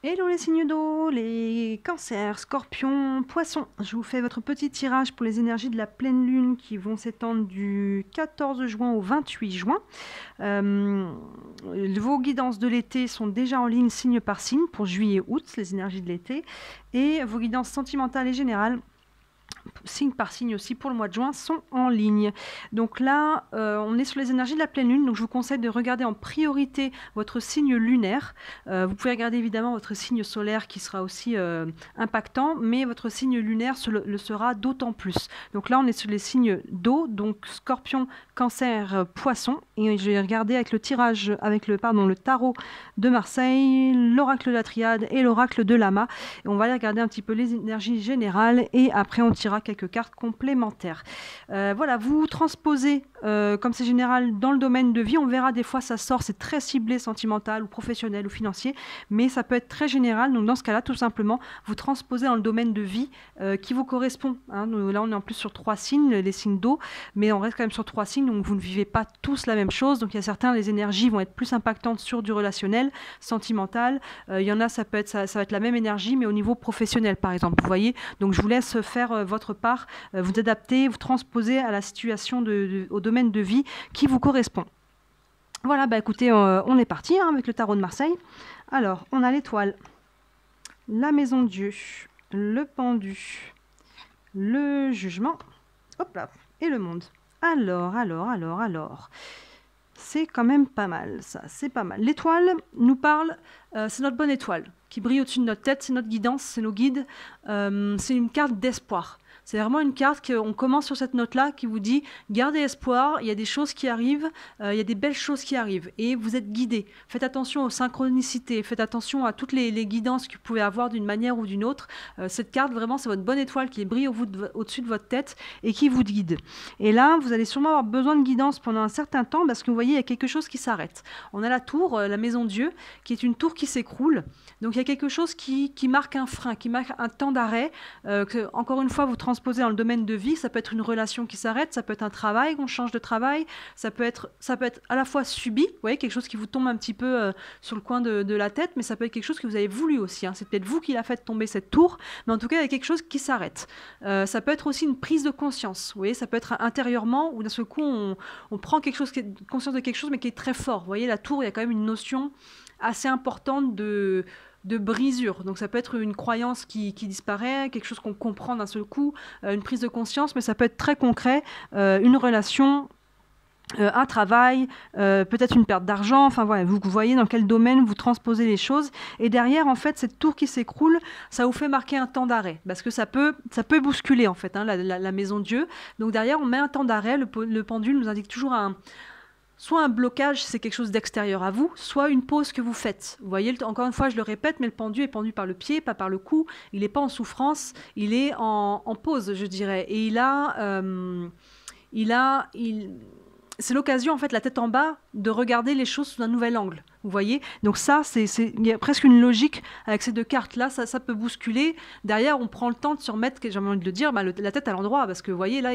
Hello les signes d'eau, les cancers, scorpions, poissons. Je vous fais votre petit tirage pour les énergies de la pleine lune qui vont s'étendre du 14 juin au 28 juin. Vos guidances de l'été sont déjà en ligne signe par signe pour juillet et août, les énergies de l'été. Et vos guidances sentimentales et générales, signe par signe aussi pour le mois de juin, sont en ligne. Donc là, on est sur les énergies de la pleine lune, donc je vous conseille de regarder en priorité votre signe lunaire. Vous pouvez regarder évidemment votre signe solaire qui sera aussi impactant, mais votre signe lunaire le sera d'autant plus. Donc là, on est sur les signes d'eau, donc scorpion, cancer, poisson, et je vais regarder avec le tirage, avec le tarot de Marseille, l'oracle de la triade et l'oracle de Lama. Et on va aller regarder un petit peu les énergies générales et après on tirera quelques cartes complémentaires. Voilà, vous transposez, comme c'est général, dans le domaine de vie. On verra des fois ça sort, c'est très ciblé, sentimental ou professionnel ou financier, mais ça peut être très général. Donc dans ce cas-là, tout simplement, vous transposez dans le domaine de vie qui vous correspond. Hein. Là, on est en plus sur 3 signes, les signes d'eau, mais on reste quand même sur 3 signes, donc vous ne vivez pas tous la même chose. Donc il y a certains, les énergies vont être plus impactantes sur du relationnel, sentimental. Il y en a, ça va être la même énergie, mais au niveau professionnel, par exemple. Vous voyez, donc je vous laisse faire votre part, vous adapter, vous transposer à la situation, au domaine de vie qui vous correspond. Voilà, bah écoutez, on est parti hein, avec le tarot de Marseille. Alors, on a l'étoile, la maison de Dieu, le pendu, le jugement, hop là, et le monde. Alors. C'est quand même pas mal, ça, c'est pas mal. L'étoile nous parle, c'est notre bonne étoile qui brille au-dessus de notre tête, c'est notre guidance, c'est nos guides, c'est une carte d'espoir. C'est vraiment une carte qu'on commence sur cette note-là qui vous dit « Gardez espoir, il y a des choses qui arrivent, il y a des belles choses qui arrivent et vous êtes guidés. Faites attention aux synchronicités, faites attention à toutes les guidances que vous pouvez avoir d'une manière ou d'une autre. Cette carte, vraiment, c'est votre bonne étoile qui brille au-dessus de votre tête et qui vous guide. Et là, vous allez sûrement avoir besoin de guidance pendant un certain temps parce que vous voyez, il y a quelque chose qui s'arrête. On a la tour, la maison de Dieu, qui est une tour qui s'écroule. Donc, il y a quelque chose qui marque un frein, qui marque un temps d'arrêt. Encore une fois, vous transposez dans le domaine de vie, ça peut être une relation qui s'arrête, ça peut être un travail, qu'on change de travail, ça peut être à la fois subi, vous voyez, quelque chose qui vous tombe un petit peu sur le coin de la tête, mais ça peut être quelque chose que vous avez voulu aussi, hein. C'est peut-être vous qui l'a fait tomber cette tour, mais en tout cas, il y a quelque chose qui s'arrête. Ça peut être aussi une prise de conscience, vous voyez, ça peut être intérieurement, où d'un seul coup, on prend conscience de quelque chose, mais qui est très fort. Vous voyez, la tour, il y a quand même une notion assez importante de brisure. Donc ça peut être une croyance qui disparaît, quelque chose qu'on comprend d'un seul coup, une prise de conscience, mais ça peut être très concret, une relation, un travail, peut-être une perte d'argent, enfin voilà, vous voyez dans quel domaine vous transposez les choses. Et derrière, en fait, cette tour qui s'écroule, ça vous fait marquer un temps d'arrêt, parce que ça peut bousculer, en fait, hein, la maison de Dieu. Donc derrière, on met un temps d'arrêt, le pendule nous indique toujours soit un blocage, c'est quelque chose d'extérieur à vous, soit une pause que vous faites. Vous voyez, encore une fois, je le répète, mais le pendu est pendu par le pied, pas par le cou. Il n'est pas en souffrance, il est en pause, je dirais. Et c'est l'occasion, en fait, la tête en bas, de regarder les choses sous un nouvel angle. Vous voyez, donc ça, il y a presque une logique avec ces deux cartes-là, ça peut bousculer. Derrière, on prend le temps de se remettre, j'ai envie de le dire, la tête à l'endroit, parce que vous voyez, là,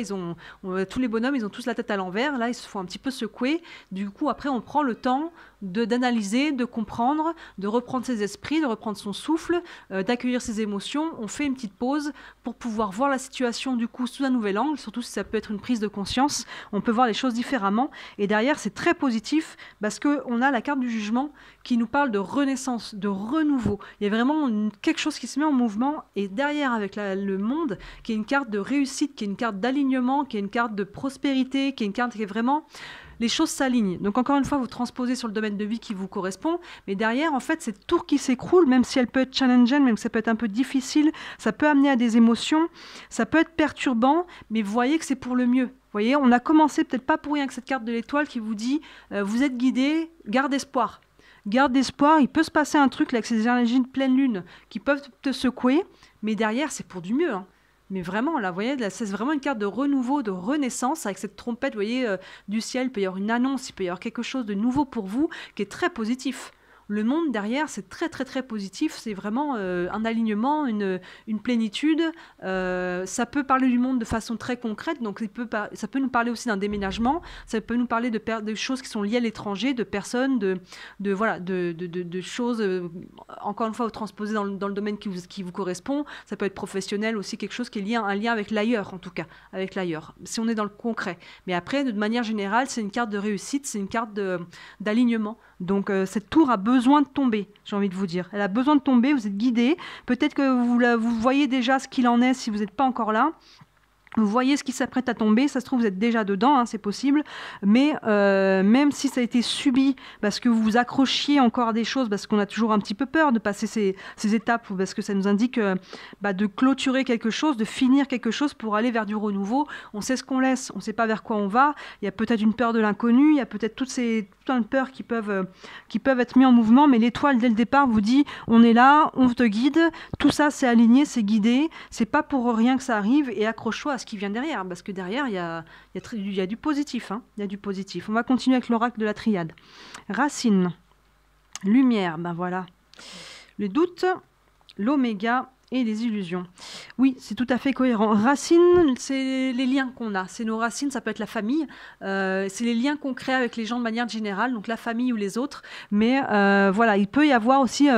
tous les bonhommes, ils ont tous la tête à l'envers, là, ils se font un petit peu secouer. Du coup, après, on prend le temps d'analyser, de comprendre, de reprendre ses esprits, de reprendre son souffle, d'accueillir ses émotions. On fait une petite pause pour pouvoir voir la situation, du coup, sous un nouvel angle, surtout si ça peut être une prise de conscience. On peut voir les choses différemment. Et derrière, c'est très positif, parce qu'on a la carte du jugement qui nous parle de renaissance, de renouveau. Il y a vraiment quelque chose qui se met en mouvement, et derrière, avec le monde, qui est une carte de réussite, qui est une carte d'alignement, qui est une carte de prospérité, qui est une carte qui est vraiment... Les choses s'alignent. Donc encore une fois, vous transposez sur le domaine de vie qui vous correspond, mais derrière, en fait, cette tour qui s'écroule, même si elle peut être challengeante, même si ça peut être un peu difficile, ça peut amener à des émotions, ça peut être perturbant, mais vous voyez que c'est pour le mieux. Vous voyez, on a commencé peut-être pas pour rien avec cette carte de l'étoile qui vous dit vous êtes guidé, garde espoir. Garde espoir, il peut se passer un truc là, avec ces énergies de pleine lune qui peuvent te secouer, mais derrière, c'est pour du mieux, hein. Mais vraiment, là, vous voyez, là, c'est vraiment une carte de renouveau, de renaissance, avec cette trompette, vous voyez, du ciel, il peut y avoir une annonce, il peut y avoir quelque chose de nouveau pour vous, qui est très positif. Le monde derrière, c'est très très très positif, c'est vraiment un alignement, une plénitude. Ça peut parler du monde de façon très concrète, donc ça peut nous parler aussi d'un déménagement, ça peut nous parler de choses qui sont liées à l'étranger, de personnes, voilà, de choses, encore une fois, transposées dans le domaine qui vous correspond. Ça peut être professionnel aussi, quelque chose qui est lié, un lien avec l'ailleurs, en tout cas, avec l'ailleurs, si on est dans le concret. Mais après, de manière générale, c'est une carte de réussite, c'est une carte d'alignement. Donc cette tour a besoin de tomber, j'ai envie de vous dire. Elle a besoin de tomber, vous êtes guidé. Peut-être que vous voyez déjà ce qu'il en est si vous n'êtes pas encore là. Vous voyez ce qui s'apprête à tomber, ça se trouve vous êtes déjà dedans, hein, c'est possible, mais même si ça a été subi, parce que vous vous accrochiez encore à des choses, parce qu'on a toujours un petit peu peur de passer ces étapes, parce que ça nous indique de clôturer quelque chose, de finir quelque chose pour aller vers du renouveau. On sait ce qu'on laisse, on ne sait pas vers quoi on va, il y a peut-être une peur de l'inconnu, il y a peut-être tout plein de peurs qui peuvent être mis en mouvement, mais l'étoile dès le départ vous dit, on est là, on te guide, tout ça c'est aligné, c'est guidé, c'est pas pour rien que ça arrive, et accroche-toi à ce qui vient derrière, parce que derrière, il y a du positif. Hein, il y a du positif. On va continuer avec l'oracle de la triade. Racine, lumière, ben voilà. Le doute, l'oméga et les illusions. Oui, c'est tout à fait cohérent. Racines, c'est les liens qu'on a. C'est nos racines, ça peut être la famille. C'est les liens qu'on crée avec les gens de manière générale, donc la famille ou les autres. Mais voilà, il peut y avoir aussi,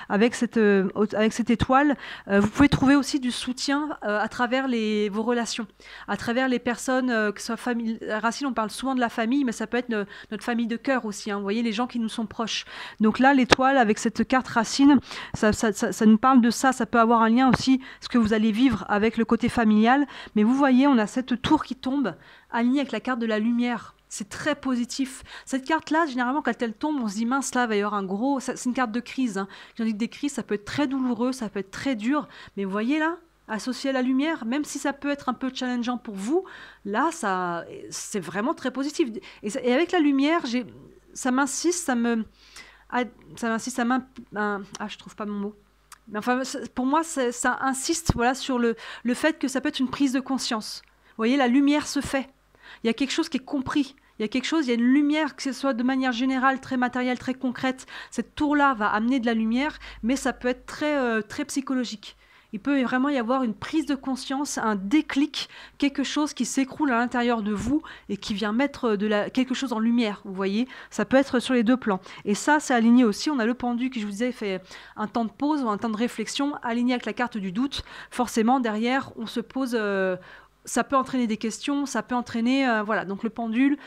avec cette étoile, vous pouvez trouver aussi du soutien à travers vos relations, à travers les personnes, que ce soit famille. Racine, on parle souvent de la famille, mais ça peut être notre famille de cœur aussi. Hein, vous voyez, les gens qui nous sont proches. Donc là, l'étoile, avec cette carte racine, ça nous parle de ça. Ça peut avoir un lien aussi, ce que vous allez vivre avec le côté familial. Mais vous voyez, on a cette tour qui tombe, alignée avec la carte de la lumière. C'est très positif. Cette carte-là, généralement, quand elle tombe, on se dit, mince, là, il va y avoir un gros... C'est une carte de crise. Hein. Quand on dit des crises, ça peut être très douloureux, ça peut être très dur. Mais vous voyez, là, associé à la lumière, même si ça peut être un peu challengeant pour vous, là, c'est vraiment très positif. Et avec la lumière, ça m'insiste, je trouve pas mon mot. Mais enfin, pour moi, ça insiste, voilà, sur le fait que ça peut être une prise de conscience. Vous voyez, la lumière se fait. Il y a quelque chose qui est compris. Il y a une lumière, que ce soit de manière générale, très matérielle, très concrète. Cette tour-là va amener de la lumière, mais ça peut être très, très psychologique. Il peut vraiment y avoir une prise de conscience, un déclic, quelque chose qui s'écroule à l'intérieur de vous et qui vient mettre quelque chose en lumière, vous voyez. Ça peut être sur les deux plans. Et ça, c'est aligné aussi. On a le pendu qui, je vous disais, fait un temps de pause ou un temps de réflexion, aligné avec la carte du doute. Forcément, derrière, on se pose... ça peut entraîner des questions, ça peut entraîner... voilà, donc le pendu,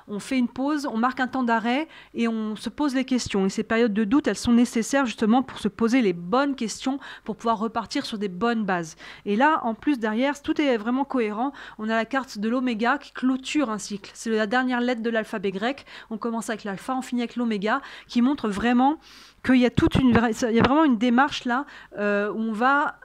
on fait une pause, on marque un temps d'arrêt et on se pose les questions. Et ces périodes de doute, elles sont nécessaires justement pour se poser les bonnes questions, pour pouvoir repartir sur des bonnes bases. Et là, en plus, derrière, tout est vraiment cohérent. On a la carte de l'oméga qui clôture un cycle. C'est la dernière lettre de l'alphabet grec. On commence avec l'alpha, on finit avec l'oméga, qui montre vraiment qu'il y a il y a vraiment une démarche là où on va...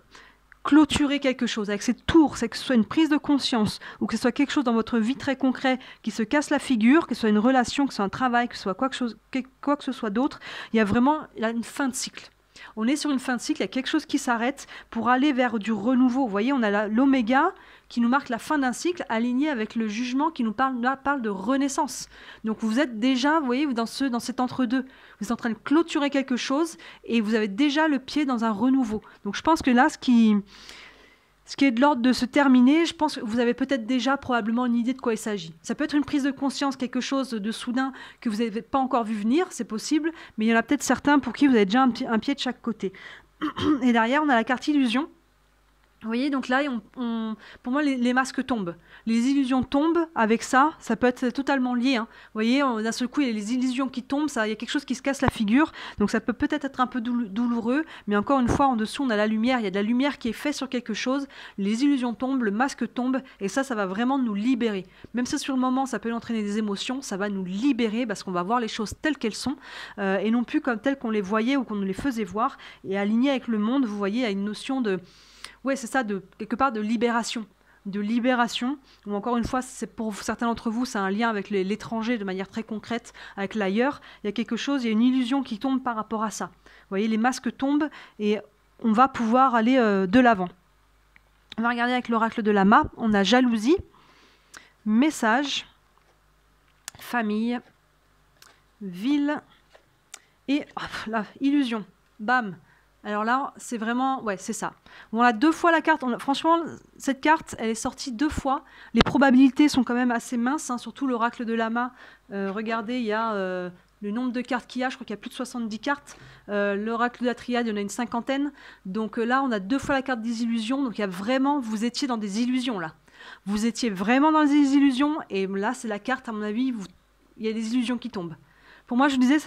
clôturer quelque chose avec cette tour, c'est que ce soit une prise de conscience ou que ce soit quelque chose dans votre vie très concret qui se casse la figure, que ce soit une relation, que ce soit un travail, que ce soit quoi que ce soit d'autre, il y a vraiment une fin de cycle. On est sur une fin de cycle, il y a quelque chose qui s'arrête pour aller vers du renouveau. Vous voyez, on a l'oméga qui nous marque la fin d'un cycle, aligné avec le jugement qui nous parle de renaissance. Donc vous êtes déjà, vous voyez, dans cet entre-deux. Vous êtes en train de clôturer quelque chose et vous avez déjà le pied dans un renouveau. Donc je pense que là, ce qui est de l'ordre de se terminer, je pense que vous avez peut-être déjà probablement une idée de quoi il s'agit. Ça peut être une prise de conscience, quelque chose de soudain que vous n'avez pas encore vu venir, c'est possible, mais il y en a peut-être certains pour qui vous avez déjà un pied de chaque côté. Et derrière, on a la carte illusion. Vous voyez, donc là, pour moi, les masques tombent. Les illusions tombent avec ça. Ça peut être totalement lié. Hein. Vous voyez, d'un seul coup, il y a les illusions qui tombent. Il y a quelque chose qui se casse la figure. Donc ça peut peut-être être un peu douloureux. Mais encore une fois, en dessous, on a la lumière. Il y a de la lumière qui est faite sur quelque chose. Les illusions tombent, le masque tombe. Et ça va vraiment nous libérer. Même si sur le moment, ça peut entraîner des émotions, ça va nous libérer parce qu'on va voir les choses telles qu'elles sont. Et non plus comme telles qu'on les voyait ou qu'on nous les faisait voir. Et aligné avec le monde, vous voyez, il y a une notion de... Ouais, c'est ça, quelque part de libération, ou encore une fois, c'est pour certains d'entre vous, c'est un lien avec l'étranger de manière très concrète, avec l'ailleurs. Il y a quelque chose, il y a une illusion qui tombe par rapport à ça. Vous voyez, les masques tombent et on va pouvoir aller de l'avant. On va regarder avec l'oracle de Lama. On a jalousie, message, famille, ville Et hop, là, illusion, bam. Alors là, c'est vraiment, ouais, c'est ça. On a 2 fois la carte. Franchement, cette carte, elle est sortie 2 fois. Les probabilités sont quand même assez minces, hein, surtout l'oracle de Lama. Regardez, il y a le nombre de cartes qu'il y a. Je crois qu'il y a plus de 70 cartes. L'oracle de la triade, il y en a une 50aine. Donc là, on a 2 fois la carte des illusions. Donc il y a vraiment, vous étiez dans des illusions là. Vous étiez vraiment dans des illusions. Et là, c'est la carte, à mon avis, il y a des illusions qui tombent. Pour moi, je disais,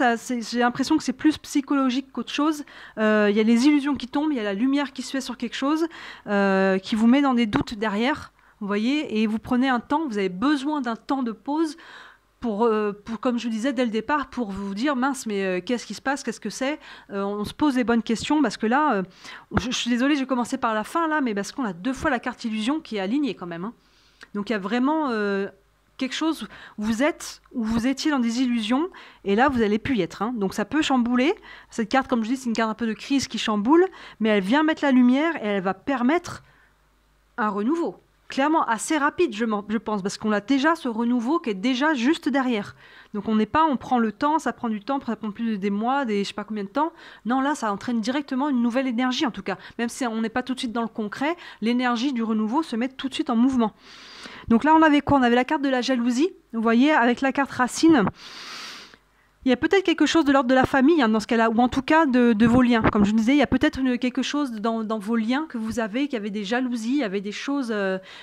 j'ai l'impression que c'est plus psychologique qu'autre chose. Il y a les illusions qui tombent, il y a la lumière qui se fait sur quelque chose, qui vous met dans des doutes derrière, vous voyez, et vous prenez un temps, vous avez besoin d'un temps de pause pour, comme je disais dès le départ, pour vous dire, mince, mais qu'est-ce qui se passe, qu'est-ce que c'est on se pose les bonnes questions, parce que là, je suis désolée, j'ai commencé par la fin, là, mais parce qu'on a 2 fois la carte illusion qui est alignée quand même. Hein. Donc il y a vraiment... quelque chose, vous étiez dans des illusions, et là, vous n'allez plus y être. Hein. Donc, ça peut chambouler. Cette carte, comme je dis, c'est une carte un peu de crise qui chamboule, mais elle vient mettre la lumière et elle va permettre un renouveau. Clairement, assez rapide, je pense, parce qu'on a déjà ce renouveau qui est déjà juste derrière. Donc, on prend le temps, ça prend du temps, ça prend plus des mois, je sais pas combien de temps. Non, là, ça entraîne directement une nouvelle énergie, en tout cas. Même si on n'est pas tout de suite dans le concret, l'énergie du renouveau se met tout de suite en mouvement. Donc là, on avait quoi? On avait la carte de la jalousie. Vous voyez, avec la carte racine, il y a peut-être quelque chose de l'ordre de la famille hein, dans ce cas-là, ou en tout cas de vos liens. Comme je vous disais, il y a peut-être quelque chose dans vos liens que vous avez, qui avait des jalousies, il y avait des choses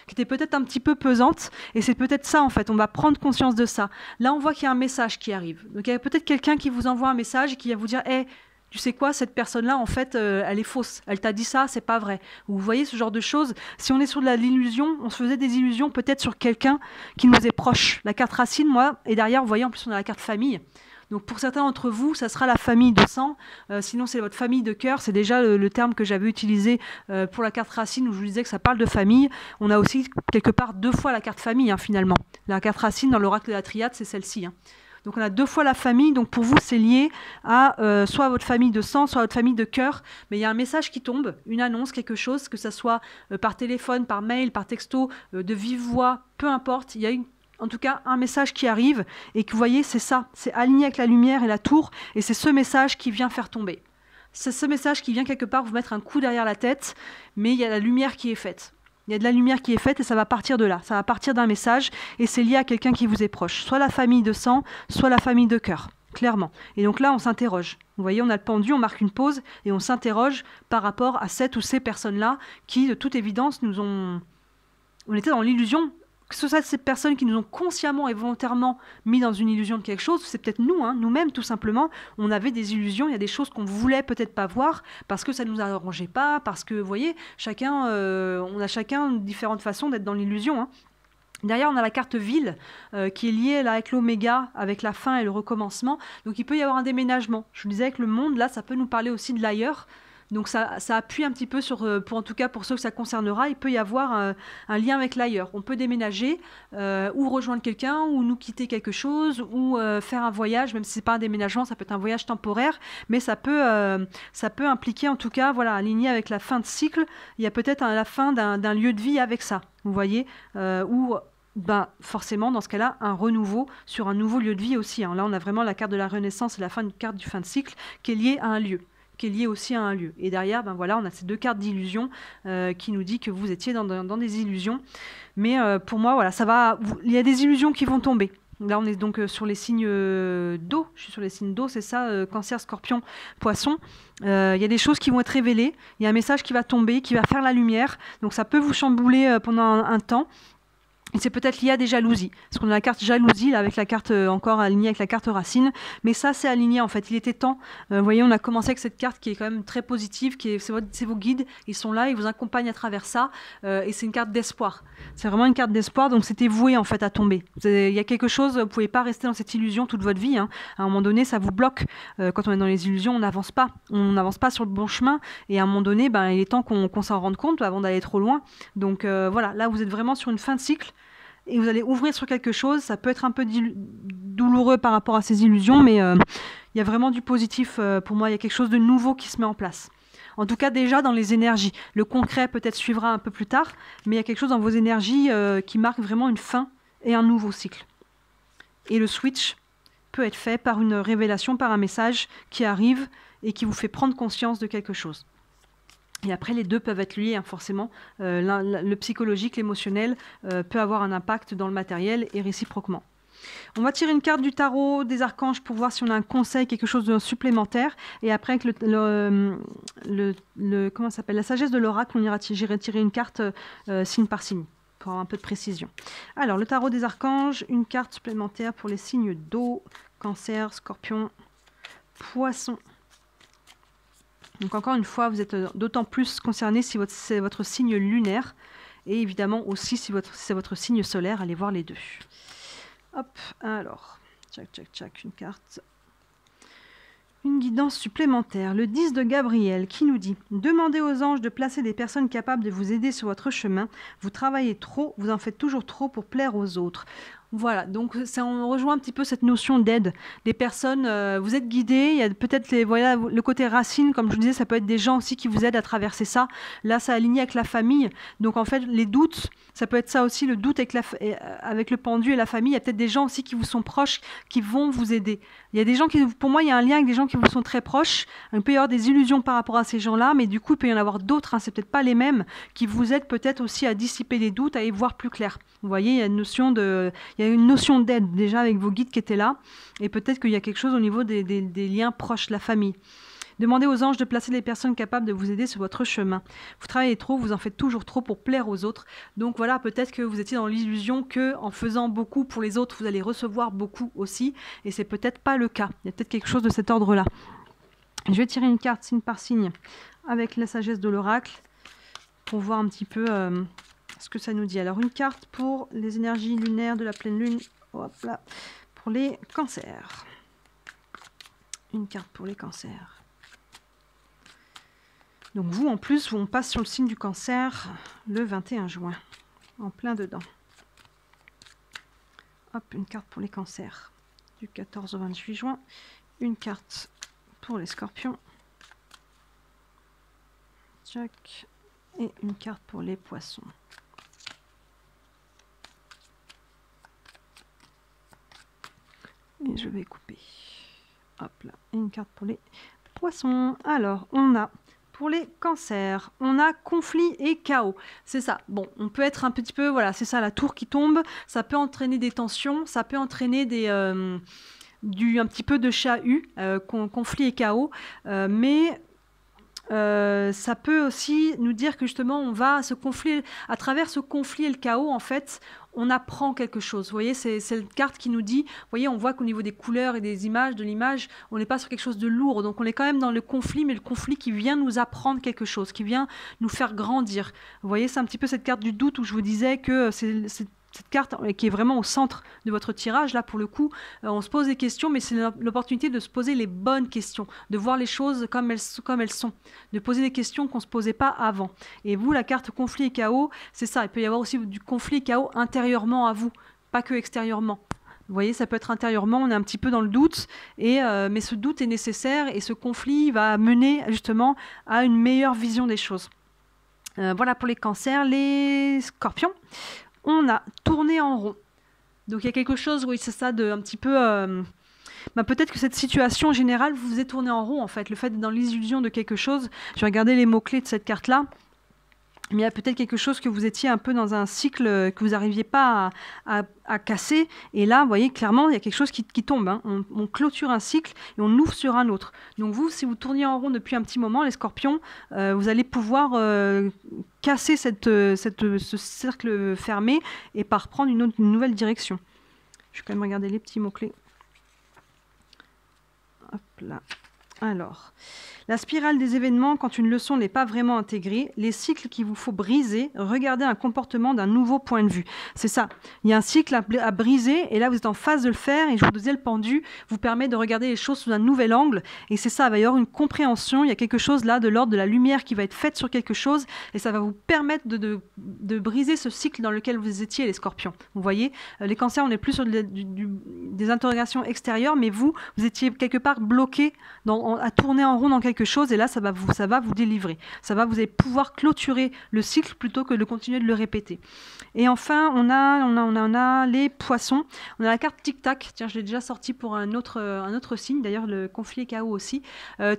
qui étaient peut-être un petit peu pesantes. Et c'est peut-être ça, en fait. On va prendre conscience de ça. Là, on voit qu'il y a un message qui arrive. Donc, il y a peut-être quelqu'un qui vous envoie un message et qui va vous dire hey, tu sais quoi, cette personne-là, en fait, elle est fausse. Elle t'a dit ça, c'est pas vrai. Vous voyez ce genre de choses. Si on est sur de l'illusion, on se faisait des illusions peut-être sur quelqu'un qui nous est proche. La carte racine, moi, et derrière, vous voyez, en plus, on a la carte famille. Donc pour certains d'entre vous, ça sera la famille de sang. Sinon, c'est votre famille de cœur. C'est déjà le terme que j'avais utilisé pour la carte racine, où je vous disais que ça parle de famille. On a aussi quelque part 2 fois la carte famille, hein, finalement. La carte racine, dans l'oracle de la triade, c'est celle-ci. Hein. Donc on a 2 fois la famille, donc pour vous c'est lié à soit votre famille de sang, soit votre famille de cœur, mais il y a un message qui tombe, une annonce, quelque chose, que ça soit par téléphone, par mail, par texto, de vive voix, peu importe, il y a en tout cas un message qui arrive et que vous voyez c'est ça, c'est aligné avec la lumière et la tour et c'est ce message qui vient faire tomber. C'est ce message qui vient quelque part vous mettre un coup derrière la tête, mais il y a la lumière qui est faite. Il y a de la lumière qui est faite et ça va partir de là. Ça va partir d'un message et c'est lié à quelqu'un qui vous est proche. Soit la famille de sang, soit la famille de cœur, clairement. Et donc là, on s'interroge. Vous voyez, on a le pendu, on marque une pause et on s'interroge par rapport à cette ou ces personnes-là qui, de toute évidence, on était dans l'illusion. Que ce soit ces personnes qui nous ont consciemment et volontairement mis dans une illusion de quelque chose, c'est peut-être nous, hein, nous-mêmes tout simplement, on avait des illusions, il y a des choses qu'on voulait peut-être pas voir, parce que ça ne nous arrangeait pas, parce que, vous voyez, on a chacun différentes façons d'être dans l'illusion. Hein. Derrière, on a la carte ville qui est liée là, avec l'oméga, avec la fin et le recommencement. Donc il peut y avoir un déménagement. Je vous disais que le monde, là, ça peut nous parler aussi de l'ailleurs. Donc ça appuie un petit peu sur, en tout cas pour ceux que ça concernera, il peut y avoir un lien avec l'ailleurs. On peut déménager ou rejoindre quelqu'un ou nous quitter quelque chose ou faire un voyage, même si ce n'est pas un déménagement, ça peut être un voyage temporaire, mais ça peut impliquer en tout cas, voilà, aligné avec la fin de cycle, il y a peut-être la fin d'un lieu de vie avec ça, vous voyez, ou forcément, dans ce cas-là, un renouveau sur un nouveau lieu de vie aussi. Hein. Là, on a vraiment la carte de la renaissance et la carte du fin de cycle qui est liée à un lieu. Qui est lié aussi à un lieu. Et derrière, voilà, on a ces 2 cartes d'illusion qui nous dit que vous étiez dans des illusions. Mais pour moi, voilà, il y a des illusions qui vont tomber. Là, on est donc sur les signes d'eau. Je suis sur les signes d'eau, c'est ça, Cancer, Scorpion, Poisson. Il y a des choses qui vont être révélées. Il y a un message qui va tomber, qui va faire la lumière. Donc ça peut vous chambouler pendant un temps. Et c'est peut-être lié à des jalousies. Parce qu'on a la carte jalousie, là, avec la carte encore alignée avec la carte racine. Mais ça, c'est aligné, en fait. Il était temps. Vous voyez, on a commencé avec cette carte qui est quand même très positive, c'est vos guides. Ils sont là, ils vous accompagnent à travers ça. Et c'est une carte d'espoir. C'est vraiment une carte d'espoir, donc c'était voué, en fait, à tomber. Il y a quelque chose, vous ne pouvez pas rester dans cette illusion toute votre vie. Hein. À un moment donné, ça vous bloque. Quand on est dans les illusions, on n'avance pas. On n'avance pas sur le bon chemin. Et à un moment donné, il est temps qu'on s'en rende compte avant d'aller trop loin. Donc voilà, là, vous êtes vraiment sur une fin de cycle. Et vous allez ouvrir sur quelque chose, ça peut être un peu douloureux par rapport à ces illusions, mais il y a vraiment du positif pour moi, il y a quelque chose de nouveau qui se met en place. En tout cas, déjà dans les énergies. Le concret peut-être suivra un peu plus tard, mais il y a quelque chose dans vos énergies qui marque vraiment une fin et un nouveau cycle. Et le switch, peut être fait par une révélation, par un message qui arrive et qui vous fait prendre conscience de quelque chose. Et après, les deux peuvent être liés, hein, forcément. Le psychologique, l'émotionnel peut avoir un impact dans le matériel et réciproquement. On va tirer une carte du tarot des archanges pour voir si on a un conseil, quelque chose de supplémentaire. Et après, avec comment ça s'appelle, la sagesse de l'oracle, j'irai tirer une carte signe par signe, pour avoir un peu de précision. Alors, le tarot des archanges, une carte supplémentaire pour les signes d'eau, Cancer, Scorpion, Poisson. Donc encore une fois, vous êtes d'autant plus concerné si c'est votre signe lunaire. Et évidemment aussi si c'est votre signe solaire, allez voir les deux. Hop, alors, tchac, une carte. Une guidance supplémentaire, le 10 de Gabriel qui nous dit « Demandez aux anges de placer des personnes capables de vous aider sur votre chemin. Vous travaillez trop, vous en faites toujours trop pour plaire aux autres. » Voilà, donc on rejoint un petit peu cette notion d'aide. Des personnes, vous êtes guidés, il y a peut-être voilà, le côté racine, comme je vous disais, ça peut être des gens aussi qui vous aident à traverser ça. Là, ça aligne avec la famille. Donc en fait, les doutes, ça peut être ça aussi, le doute avec le pendu et la famille. Il y a peut-être des gens aussi qui vous sont proches, qui vont vous aider. Il y a des gens qui, pour moi, il y a un lien avec des gens qui vous sont très proches. Il peut y avoir des illusions par rapport à ces gens-là, mais du coup, il peut y en avoir d'autres, hein, c'est peut-être pas les mêmes, qui vous aident peut-être aussi à dissiper les doutes, à y voir plus clair. Vous voyez, il y a une notion d'aide déjà avec vos guides qui étaient là, et peut-être qu'il y a quelque chose au niveau des liens proches, la famille. Demandez aux anges de placer des personnes capables de vous aider sur votre chemin. Vous travaillez trop, vous en faites toujours trop pour plaire aux autres. Donc voilà, peut-être que vous étiez dans l'illusion que en faisant beaucoup pour les autres, vous allez recevoir beaucoup aussi, et c'est peut-être pas le cas. Il y a peut-être quelque chose de cet ordre-là. Je vais tirer une carte signe par signe avec la sagesse de l'oracle pour voir un petit peu ce que ça nous dit. Alors une carte pour les énergies lunaires de la pleine lune, hop là, pour les cancers. Une carte pour les cancers. Donc vous, en plus, on passe sur le signe du cancer le 21 juin, en plein dedans. Hop, une carte pour les cancers du 14 au 28 juin. Une carte pour les scorpions. Tchac. Et une carte pour les poissons. Et je vais couper. Hop là, une carte pour les poissons. Alors, on a... Pour les cancers, on a conflit et chaos. C'est ça. Bon, on peut être un petit peu... Voilà, c'est ça, la tour qui tombe. Ça peut entraîner des tensions. Ça peut entraîner un petit peu de chahut, conflit et chaos. Mais ça peut aussi nous dire que justement, on va à travers ce conflit et le chaos, en fait... on apprend quelque chose. Vous voyez, c'est une carte qui nous dit, vous voyez, on voit qu'au niveau des couleurs et des images, de l'image, on n'est pas sur quelque chose de lourd. Donc on est quand même dans le conflit, mais le conflit qui vient nous apprendre quelque chose, qui vient nous faire grandir. Vous voyez, c'est un petit peu cette carte du doute où je vous disais que c'est cette carte qui est vraiment au centre de votre tirage. Là, pour le coup, on se pose des questions, mais c'est l'opportunité de se poser les bonnes questions, de voir les choses comme elles sont, de poser des questions qu'on ne se posait pas avant. Et vous, la carte conflit et chaos, c'est ça. Il peut y avoir aussi du conflit et chaos intérieurement à vous, pas que extérieurement. Vous voyez, ça peut être intérieurement, on est un petit peu dans le doute, mais ce doute est nécessaire et ce conflit va mener justement à une meilleure vision des choses. Voilà pour les cancers. Les scorpions, on a tourné en rond. Donc il y a quelque chose, oui, c'est ça, de un petit peu... peut-être que cette situation générale vous est tournée en rond, en fait. Le fait d'être dans l'illusion de quelque chose, je vais regarder les mots-clés de cette carte-là. Mais il y a peut-être quelque chose que vous étiez un peu dans un cycle que vous n'arriviez pas à casser. Et là, vous voyez, clairement, il y a quelque chose qui tombe. Hein. On clôture un cycle et on ouvre sur un autre. Donc vous, si vous tourniez en rond depuis un petit moment, les scorpions, vous allez pouvoir casser ce cercle fermé et par prendre une nouvelle direction. Je vais quand même regarder les petits mots-clés. Hop là. Alors, la spirale des événements, quand une leçon n'est pas vraiment intégrée, les cycles qu'il vous faut briser, regardez un comportement d'un nouveau point de vue. C'est ça, il y a un cycle à briser et là vous êtes en phase de le faire et je vous disais le pendu vous permet de regarder les choses sous un nouvel angle et c'est ça, il va y avoir une compréhension, il y a quelque chose là de l'ordre de la lumière qui va être faite sur quelque chose et ça va vous permettre de briser ce cycle dans lequel vous étiez les scorpions. Vous voyez, les cancers on est plus sur des interrogations extérieures mais vous étiez quelque part bloqué à tourner en rond dans quelque quelque chose et là, ça va vous délivrer. Vous allez pouvoir clôturer le cycle plutôt que de continuer de le répéter. Et enfin, on a les poissons. On a la carte tic-tac. Tiens, je l'ai déjà sorti pour un autre signe. D'ailleurs, le conflit et chaos aussi.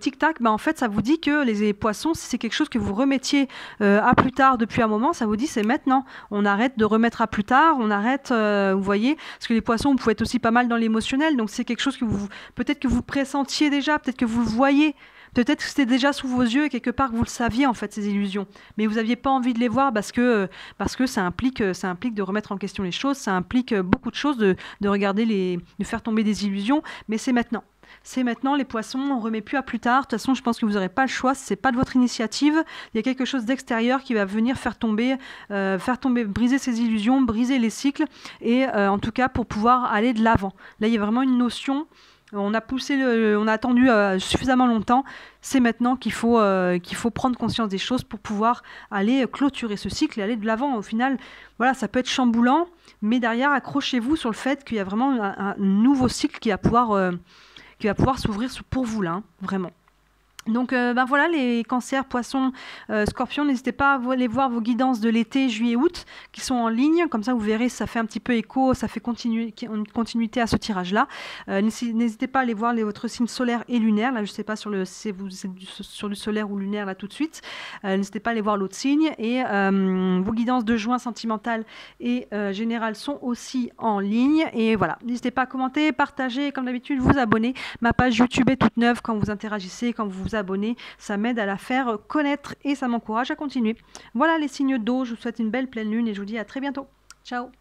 Tic-tac, en fait, ça vous dit que les poissons, si c'est quelque chose que vous remettiez à plus tard depuis un moment, ça vous dit c'est maintenant. On arrête de remettre à plus tard. On arrête, vous voyez, parce que les poissons, vous pouvez être aussi pas mal dans l'émotionnel. Donc, c'est quelque chose que peut-être que vous pressentiez déjà, peut-être que vous le voyez. Peut-être que c'était déjà sous vos yeux et quelque part que vous le saviez en fait, ces illusions. Mais vous n'aviez pas envie de les voir parce que ça implique de remettre en question les choses, ça implique beaucoup de choses, de regarder de faire tomber des illusions. Mais c'est maintenant. C'est maintenant, les poissons, on ne remet plus à plus tard. De toute façon, je pense que vous n'aurez pas le choix, ce n'est pas de votre initiative. Il y a quelque chose d'extérieur qui va venir faire tomber, briser ces illusions, briser les cycles, et en tout cas pour pouvoir aller de l'avant. Là, il y a vraiment une notion. On a attendu suffisamment longtemps. C'est maintenant qu'il faut prendre conscience des choses pour pouvoir aller clôturer ce cycle et aller de l'avant. Au final, voilà, ça peut être chamboulant, mais derrière, accrochez-vous sur le fait qu'il y a vraiment un nouveau cycle qui va pouvoir s'ouvrir pour vous, là, hein, vraiment. Donc voilà, les cancers, poissons, scorpions, n'hésitez pas à aller voir vos guidances de l'été, juillet, août, qui sont en ligne. Comme ça, vous verrez, ça fait un petit peu écho, ça fait une continuité à ce tirage-là. N'hésitez pas à aller voir votre signe solaire et lunaire. Là, je ne sais pas si vous êtes sur le solaire ou lunaire, là, tout de suite. N'hésitez pas à aller voir l'autre signe. Et vos guidances de juin sentimentales et générales sont aussi en ligne. Et voilà, n'hésitez pas à commenter, partager, comme d'habitude, vous abonner. Ma page YouTube est toute neuve quand vous interagissez, quand vous abonner, ça m'aide à la faire connaître et ça m'encourage à continuer. Voilà les signes d'eau, je vous souhaite une belle pleine lune et je vous dis à très bientôt. Ciao.